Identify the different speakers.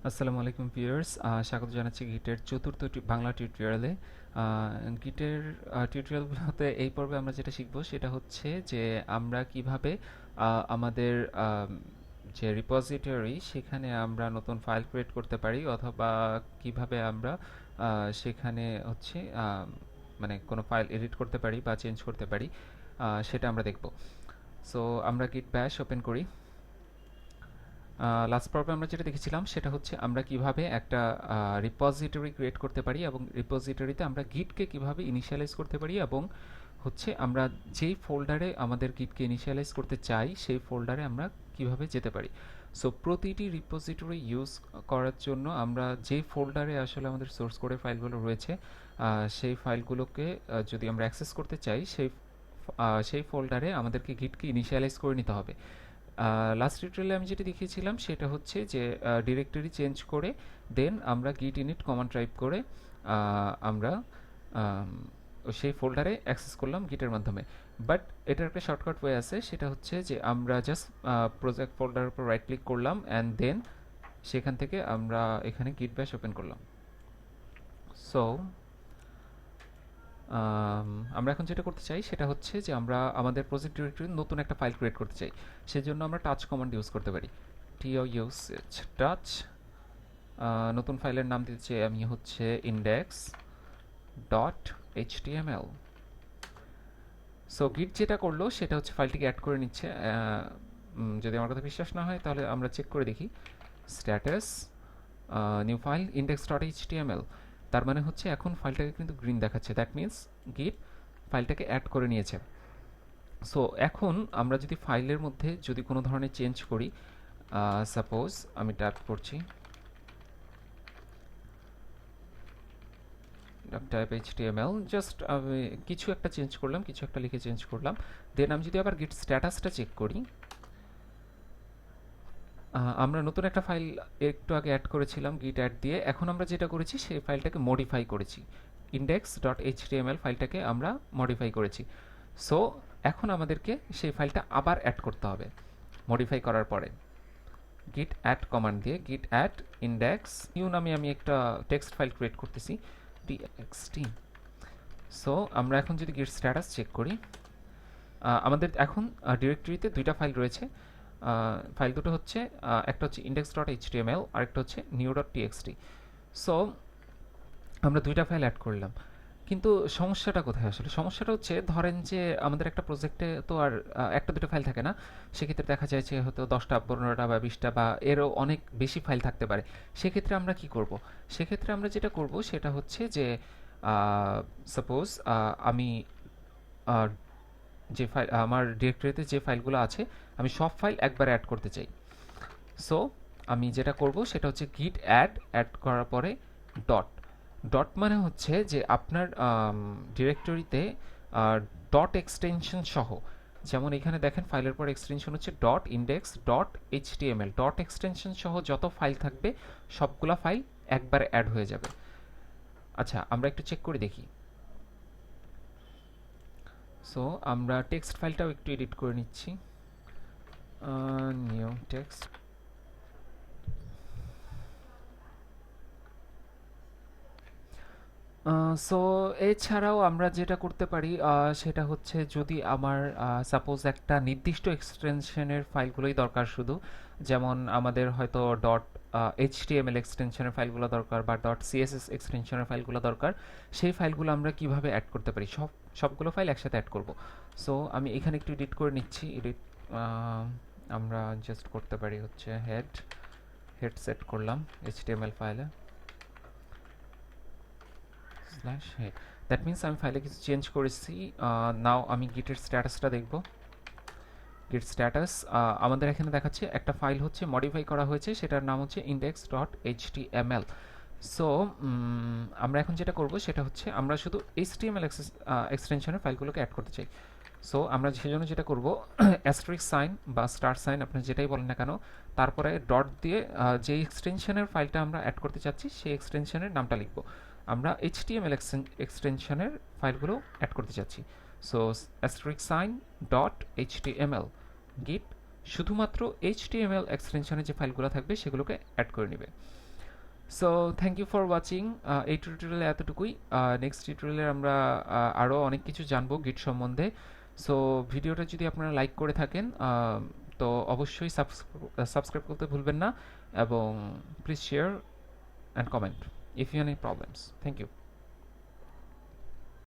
Speaker 1: আসসালামু আলাইকুম ভিউয়ার্স, স্বাগত জানাচ্ছি গিটের চতুর্থ বাংলা টিউটোরিয়ালে। গিটের টিউটোরিয়ালগুলোতে এই পর্বে আমরা যেটা শিখব সেটা হচ্ছে যে আমরা কিভাবে আমাদের যে রিপোজিটরি সেখানে আমরা নতুন ফাইল ক্রিয়েট করতে পারি, অথবা কিভাবে আমরা সেখানে হচ্ছে মানে কোনো ফাইল এডিট করতে পারি বা চেঞ্জ করতে পারি, সেটা আমরা দেখব। সো আমরা গিট ব্যাশ ওপেন করি। লাস্ট পর্বে আমরা যেটা দেখেছিলাম সেটা হচ্ছে আমরা কিভাবে একটা রিপোজিটরি ক্রিয়েট করতে পারি, এবং রিপোজিটরিতে আমরা গিটকে কিভাবে ইনিশিয়ালাইজ করতে পারি, এবং হচ্ছে আমরা যেই ফোল্ডারে আমাদের গিটকে ইনিশিয়ালাইজ করতে চাই সেই ফোল্ডারে আমরা কিভাবে যেতে পারি। সো প্রতিটি রিপোজিটরি ইউজ করার জন্য আমরা যেই ফোল্ডারে আসলে আমাদের সোর্স কোডের ফাইলগুলো রয়েছে, সেই ফাইলগুলোকে যদি আমরা অ্যাক্সেস করতে চাই সেই ফোল্ডারে আমাদেরকে গিটকে ইনিশিয়ালাইজ করে নিতে হবে। লাস্ট টিউটোরিয়ালে আমি যেটা দেখিয়েছিলাম সেটা হচ্ছে যে ডিরেক্টরি চেঞ্জ করে দেন আমরা গিট ইনিট কমান্ড টাইপ করে আমরা আম, সেই ফোল্ডারে অ্যাক্সেস করলাম গিটের মাধ্যমে। বাট এটার একটা শর্টকাট ওয়ে আছে, সেটা হচ্ছে যে আমরা জাস্ট প্রজেক্ট ফোল্ডারের উপর রাইট ক্লিক করলাম অ্যান্ড দেন সেখান থেকে আমরা এখানে গিট ব্যাশ ওপেন করলাম। সো আমরা এখন যেটা করতে চাই সেটা হচ্ছে যে আমরা আমাদের প্রজেক্ট ডিরেক্টরি নতুন একটা ফাইল ক্রিয়েট করতে চাই। সেজন্য আমরা টাচ কমান্ড ইউজ করতে পারি, TOUCH টাচ। নতুন ফাইলের নাম দিতে চাই আমি হচ্ছে index.html। সো গিট যেটা করলো সেটা হচ্ছে ফাইলটিকে অ্যাড করে নিচ্ছে। যদি আমার কথা বিশ্বাস না হয় তাহলে আমরা চেক করে দেখি। স্ট্যাটাস নিউ ফাইল index.html, তার মানে হচ্ছে এখন ফাইলটাকে কিন্তু গ্রিন দেখাচ্ছে, দ্যাট মিন্স গিট ফাইলটাকে অ্যাড করে নিয়েছে। সো এখন আমরা যদি ফাইলের মধ্যে যদি কোনো ধরনের চেঞ্জ করি, সাপোজ আমি টাইপ করছি টাইপ HTML, জাস্ট আমি কিছু একটা চেঞ্জ করলাম, কিছু একটা লিখে চেঞ্জ করলাম। দেন আমি যদি আবার গিট স্ট্যাটাসটা চেক করি, আমরা নতুন একটা ফাইল একটু আগে অ্যাড করেছিলাম গিট অ্যাড দিয়ে। এখন আমরা যেটা করেছি সেই ফাইলটাকে মডিফাই করেছি, index.html ফাইলটাকে আমরা মডিফাই করেছি। সো এখন আমাদেরকে সেই ফাইলটা আবার অ্যাড করতে হবে মডিফাই করার পরে। গিট অ্যাড কমান্ড দিয়ে গিট অ্যাড ইন্ডেক্স নিউ নামে আমি একটা টেক্সট ফাইল ক্রিয়েট করতেছি, txt। সো আমরা এখন যদি গিট স্ট্যাটাস চেক করি, আমাদের এখন ডিরেক্টরিতে দুইটা ফাইল রয়েছে। ফাইল দুটো হচ্ছে একটা হচ্ছে index.html আর একটা হচ্ছে new.txt। সো আমরা দুইটা ফাইল অ্যাড করলাম, কিন্তু সমস্যাটা কোথায়? আসলে সমস্যাটা হচ্ছে, ধরেন যে আমাদের একটা প্রজেক্টে তো আর একটা দুটো ফাইল থাকে না। সেক্ষেত্রে দেখা যায় যে হয়তো 10টা 15টা বা 20টা বা এরও অনেক বেশি ফাইল থাকতে পারে। সেক্ষেত্রে আমরা কি করব? সেক্ষেত্রে আমরা যেটা করব সেটা হচ্ছে যে সাপোজ আমি আহ, যে ফাইল আমার ডিরেক্টরিতে যে ফাইলগুলো আছে আমি সব ফাইল একবার অ্যাড করতে চাই। সো আমি যেটা করব সেটা হচ্ছে গিট অ্যাড অ্যাড করার পরে ডট। ডট মানে হচ্ছে যে আপনার ডিরেক্টরিতে ডট এক্সটেনশন সহ, যেমন এখানে দেখেন ফাইলের পর এক্সটেনশন হচ্ছে dot index dot HTML, dot extension সহ যত ফাইল থাকবে সবগুলা ফাইল একবার অ্যাড হয়ে যাবে। আচ্ছা, আমরা একটু চেক করে দেখি। সো আমরা টেক্সট ফাইলটাও একটু এডিট করে নিচ্ছি, নিউ টেক্সট। সো এছাড়াও আমরা যেটা করতে পারি সেটা হচ্ছে, যদি আমার সাপোজ একটা নির্দিষ্ট এক্সটেনশনের ফাইলগুলোই দরকার শুধু, যেমন আমাদের হয়তো ডট এইচটিএমএল এক্সটেনশনের ফাইলগুলো দরকার বা ডট সিএসএস এক্সটেনশনের ফাইলগুলো দরকার, সেই ফাইলগুলো আমরা কিভাবে অ্যাড করতে পারি? সবগুলো ফাইল একসাথে অ্যাড করব। সো আমি এখানে একটু এডিট করে নিচ্ছি। আমরা জাস্ট করতে পারি হচ্ছে হেড হেড সেট করলাম এইচটিএমএল ফাইলে স্ল্যাশ হেড। দ্যাট মিন্স আমি ফাইলে কিছু চেঞ্জ করেছি। নাও আমি গিটের স্ট্যাটাসটা দেখব। গিট স্ট্যাটাস আমাদের এখানে দেখাচ্ছে একটা ফাইল হচ্ছে মডিফাই করা হয়েছে, সেটার নাম হচ্ছে index.html। সো আমরা এখন যেটা করব সেটা হচ্ছে আমরা শুধু HTML এক্সটেনশনের ফাইলগুলোকে অ্যাড করতে চাই। সো আমরা সেজন্য যেটা করব, অ্যাস্টারিস্ক সাইন বা স্টার সাইন আপনি যেটাই বলেন না কেন, তারপরে ডট দিয়ে যে এক্সটেনশনের ফাইলটা আমরা অ্যাড করতে চাচ্ছি সেই এক্সটেনশনের নামটা লিখব। আমরা HTML এক্সটেনশনের ফাইলগুলো অ্যাড করতে চাচ্ছি। So asterisk sign dot HTML, Git শুধুমাত্র HTML এক্সটেনশনের যে ফাইলগুলো থাকবে সেগুলোকে অ্যাড করে নেবে। So thank you for watching. এই টিউটোরিয়ালে এতটুকুই। নেক্সট টিউটোরিয়ালে আমরা আরও অনেক কিছু জানবো গিট সম্বন্ধে। সো ভিডিওটা যদি আপনারা লাইক করে থাকেন তো অবশ্যই সাবস্ক্রাইব করতে ভুলবেন না, এবং please share and comment if you any problems. Thank you.